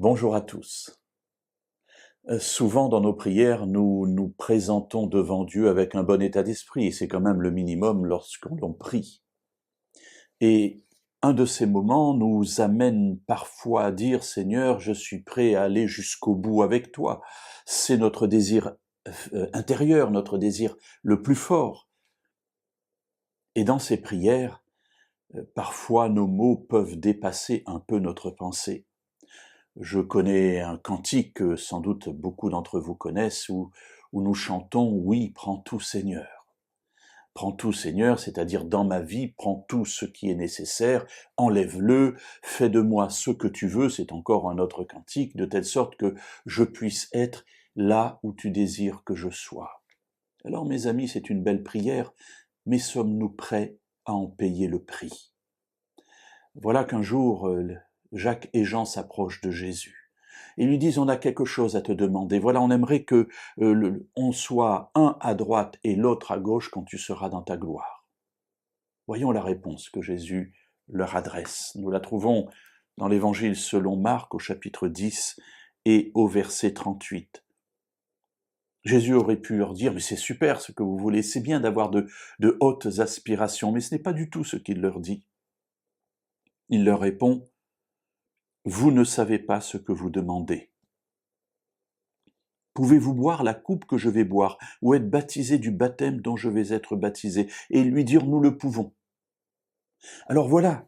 Bonjour à tous. Souvent dans nos prières, nous nous présentons devant Dieu avec un bon état d'esprit, et c'est quand même le minimum lorsqu'on prie. Et un de ces moments nous amène parfois à dire « Seigneur, je suis prêt à aller jusqu'au bout avec toi ». C'est notre désir intérieur, notre désir le plus fort. Et dans ces prières, parfois nos mots peuvent dépasser un peu notre pensée. Je connais un cantique que sans doute beaucoup d'entre vous connaissent où nous chantons « Oui, prends tout Seigneur ». Prends tout Seigneur, c'est-à-dire dans ma vie, prends tout ce qui est nécessaire, enlève-le, fais de moi ce que tu veux, c'est encore un autre cantique, de telle sorte que je puisse être là où tu désires que je sois. Alors mes amis, c'est une belle prière, mais sommes-nous prêts à en payer le prix? Voilà qu'un jour, Jacques et Jean s'approchent de Jésus et lui disent « On a quelque chose à te demander. Voilà, on aimerait que on soit un à droite et l'autre à gauche quand tu seras dans ta gloire. » Voyons la réponse que Jésus leur adresse. Nous la trouvons dans l'Évangile selon Marc au chapitre 10 et au verset 38. Jésus aurait pu leur dire « Mais c'est super ce que vous voulez, c'est bien d'avoir de hautes aspirations. » Mais ce n'est pas du tout ce qu'il leur dit. Il leur répond « Vous ne savez pas ce que vous demandez. Pouvez-vous boire la coupe que je vais boire, ou être baptisé du baptême dont je vais être baptisé ?» Et lui dire « Nous le pouvons. » Alors voilà,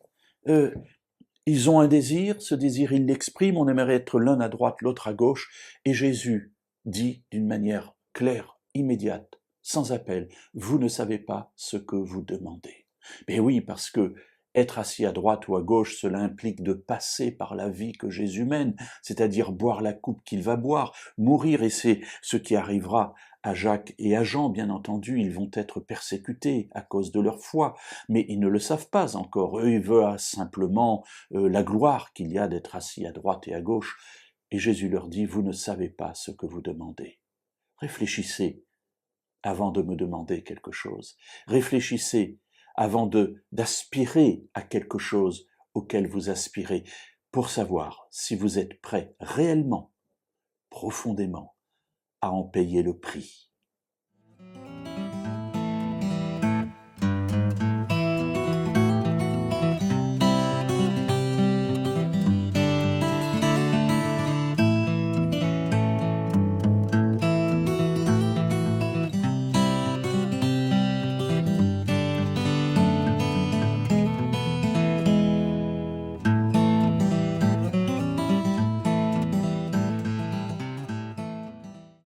ils ont un désir, ce désir ils l'expriment, on aimerait être l'un à droite, l'autre à gauche, et Jésus dit d'une manière claire, immédiate, sans appel, « Vous ne savez pas ce que vous demandez. » Mais oui, parce que être assis à droite ou à gauche, cela implique de passer par la vie que Jésus mène, c'est-à-dire boire la coupe qu'il va boire, mourir, et c'est ce qui arrivera à Jacques et à Jean, bien entendu, ils vont être persécutés à cause de leur foi, mais ils ne le savent pas encore. Eux, ils veulent simplement la gloire qu'il y a d'être assis à droite et à gauche, et Jésus leur dit « Vous ne savez pas ce que vous demandez. » Réfléchissez avant de me demander quelque chose. Réfléchissez avant d'aspirer à quelque chose auquel vous aspirez, pour savoir si vous êtes prêt réellement, profondément, à en payer le prix.